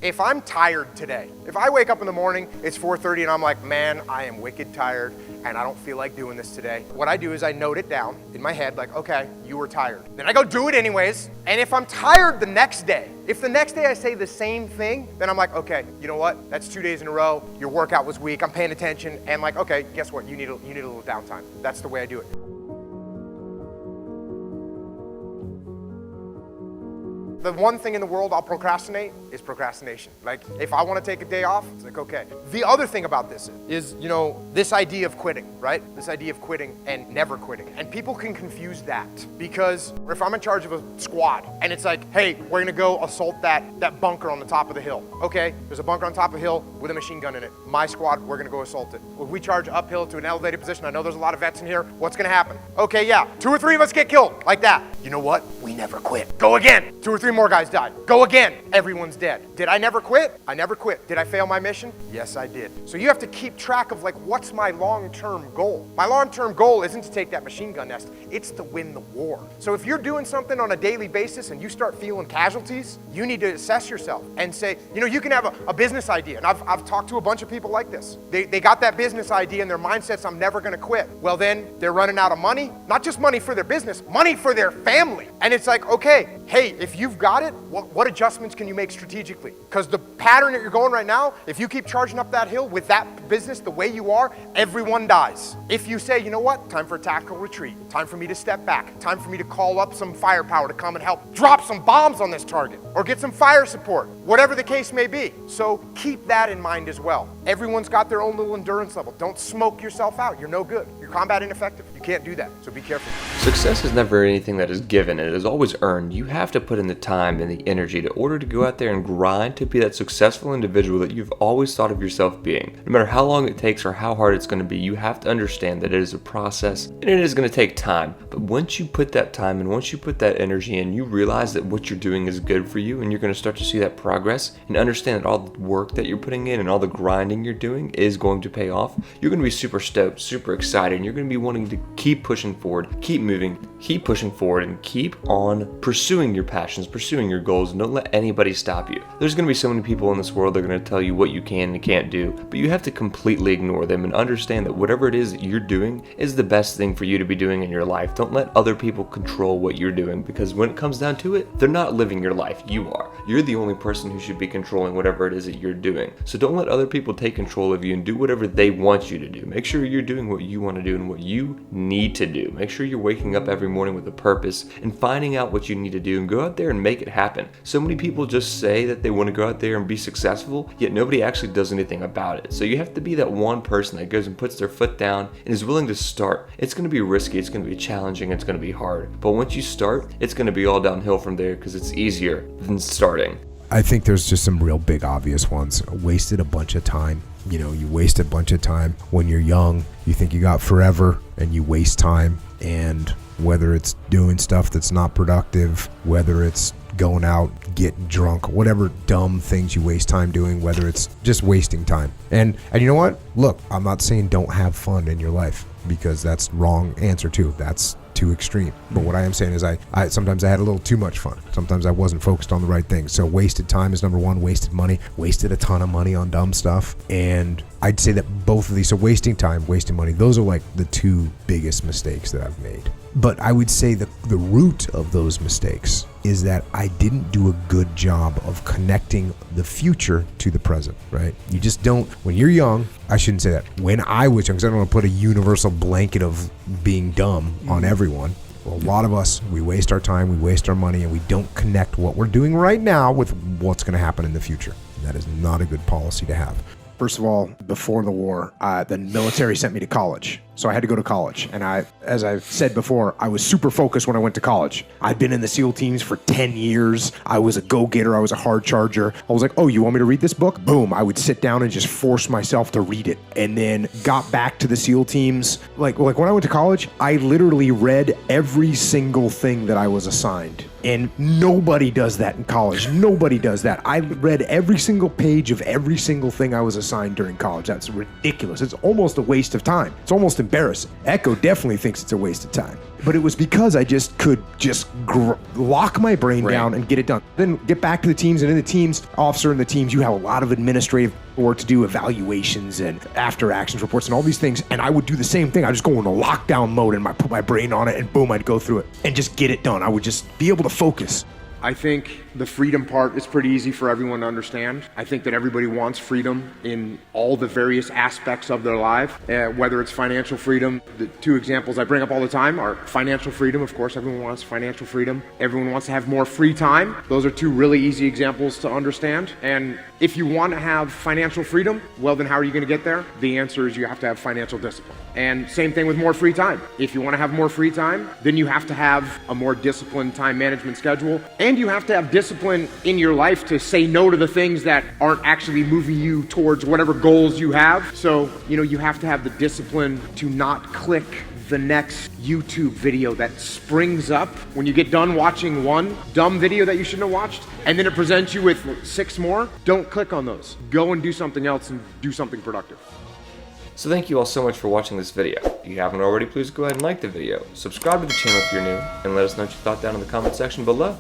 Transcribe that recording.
if I'm tired today, if I wake up in the morning, it's 4:30 and I'm like, man, I am wicked tired and I don't feel like doing this today. What I do is I note it down in my head like, okay, you were tired. Then I go do it anyways. And if I'm tired the next day, if the next day I say the same thing, then I'm like, okay, you know what? That's 2 days in a row. Your workout was weak. I'm paying attention. And like, okay, guess what? You need a little downtime. That's the way I do it. The one thing in the world I'll procrastinate is procrastination. Like, if I want to take a day off, it's like, okay. The other thing about this is, you know, this idea of quitting, right? This idea of quitting and never quitting. And people can confuse that because if I'm in charge of a squad and it's like, hey, we're gonna go assault that bunker on the top of the hill. Okay, there's a bunker on top of the hill with a machine gun in it. My squad, we're gonna go assault it. If we charge uphill to an elevated position, I know there's a lot of vets in here, what's gonna happen? Okay, yeah, 2 or 3 of us get killed, like that. You know what? We never quit. Go again. 2 or 3 more guys died. Go again. Everyone's dead. Did I never quit? I never quit. Did I fail my mission? Yes, I did. So you have to keep track of like, what's my long-term goal? My long-term goal isn't to take that machine gun nest. It's to win the war. So if you're doing something on a daily basis and you start feeling casualties, you need to assess yourself and say, you know, you can have a business idea. And I've talked to a bunch of people like this. They got that business idea and their mindset's, I'm never gonna quit. Well, then they're running out of money, not just money for their business, money for their family. And it's like, okay, hey, if you've got it, what adjustments can you make strategically? Because the pattern that you're going right now, if you keep charging up that hill with that business the way you are, everyone dies. If you say, you know what, time for a tactical retreat, time for me to step back, time for me to call up some firepower to come and help drop some bombs on this target or get some fire support, whatever the case may be. So keep that in mind as well. Everyone's got their own little endurance level. Don't smoke yourself out. You're no good. You're combat ineffective. You can't do that. So be careful. Success is never anything that is given. It is always earned. You have to put in the time and the energy in order to go out there and grind to be that successful individual that you've always thought of yourself being. No matter how long it takes or how hard it's going to be, you have to understand that it is a process and it is going to take time. But once you put that time and once you put that energy in, you realize that what you're doing is good for you and you're going to start to see that progress and understand that all the work that you're putting in and all the grinding you're doing is going to pay off. You're going to be super stoked, super excited, and you're going to be wanting to keep pushing forward, keep moving, keep pushing forward, and keep on pursuing your passions, pursuing your goals, and don't let anybody stop you. There's going to be so many people in this world that are going to tell you what you can and can't do, but you have to completely ignore them and understand that whatever it is that you're doing is the best thing for you to be doing in your life. Don't let other people control what you're doing, because when it comes down to it, they're not living your life. You are. You're the only person who should be controlling whatever it is that you're doing. So don't let other people take control of you and do whatever they want you to do. Make sure you're doing what you want to do and what you need to do. Make sure you're waking up every morning with a purpose and finding out what you need to do and go out there and make it happen. So many people just say that they want to go out there and be successful, yet nobody actually does anything about it. So you have to be that one person that goes and puts their foot down and is willing to start. It's going to be risky, it's going to be challenging, it's going to be hard. But once you start, it's going to be all downhill from there because it's easier than starting. I think there's just some real big obvious ones. Wasted a bunch of time. You know, you waste a bunch of time when you're young. You think you got forever and you waste time. And whether it's doing stuff that's not productive, whether it's going out, getting drunk, whatever dumb things you waste time doing, whether it's just wasting time. And you know what? Look, I'm not saying don't have fun in your life, because that's wrong answer too. That's too extreme. But what I am saying is I sometimes I had a little too much fun. Sometimes I wasn't focused on the right things. So wasted time is number one. Wasted money. Wasted a ton of money on dumb stuff. And I'd say that both of these, so wasting time, wasting money, those are like the two biggest mistakes that I've made. But I would say that the root of those mistakes is that I didn't do a good job of connecting the future to the present, right? You just don't, when you're young, I shouldn't say that. When I was young, because I don't want to put a universal blanket of being dumb on everyone. Well, a lot of us, we waste our time, we waste our money, and we don't connect what we're doing right now with what's going to happen in the future. And that is not a good policy to have. First of all, before the war, the military sent me to college. So I had to go to college. And as I've said before, I was super focused when I went to college. I'd been in the SEAL teams for 10 years. I was a go-getter. I was a hard charger. I was like, oh, you want me to read this book? Boom. I would sit down and just force myself to read it. And then got back to the SEAL teams. Like when I went to college, I literally read every single thing that I was assigned. And nobody does that in college. Nobody does that. I read every single page of every single thing I was assigned during college. That's ridiculous. It's almost a waste of time. It's almost embarrassing. Echo definitely thinks it's a waste of time. But it was because I just could lock my brain down and get it done. Then get back to the teams, and in the teams, officer in the teams, you have a lot of administrative work to do, evaluations and after actions reports and all these things. And I would do the same thing. I just go into lockdown mode and put my brain on it, and boom, I'd go through it and just get it done. I would just be able to focus. I think the freedom part is pretty easy for everyone to understand. I think that everybody wants freedom in all the various aspects of their life, whether it's financial freedom. The two examples I bring up all the time are financial freedom. Of course, everyone wants financial freedom. Everyone wants to have more free time. Those are two really easy examples to understand. And if you want to have financial freedom, well, then how are you going to get there? The answer is you have to have financial discipline. And same thing with more free time. If you want to have more free time, then you have to have a more disciplined time management schedule. And you have to have discipline in your life to say no to the things that aren't actually moving you towards whatever goals you have. So, you have to have the discipline to not click the next YouTube video that springs up when you get done watching one dumb video that you shouldn't have watched, and then it presents you with 6 more. Don't click on those. Go and do something else and do something productive. So thank you all so much for watching this video. If you haven't already, please go ahead and like the video, subscribe to the channel if you're new, and let us know what you thought down in the comment section below.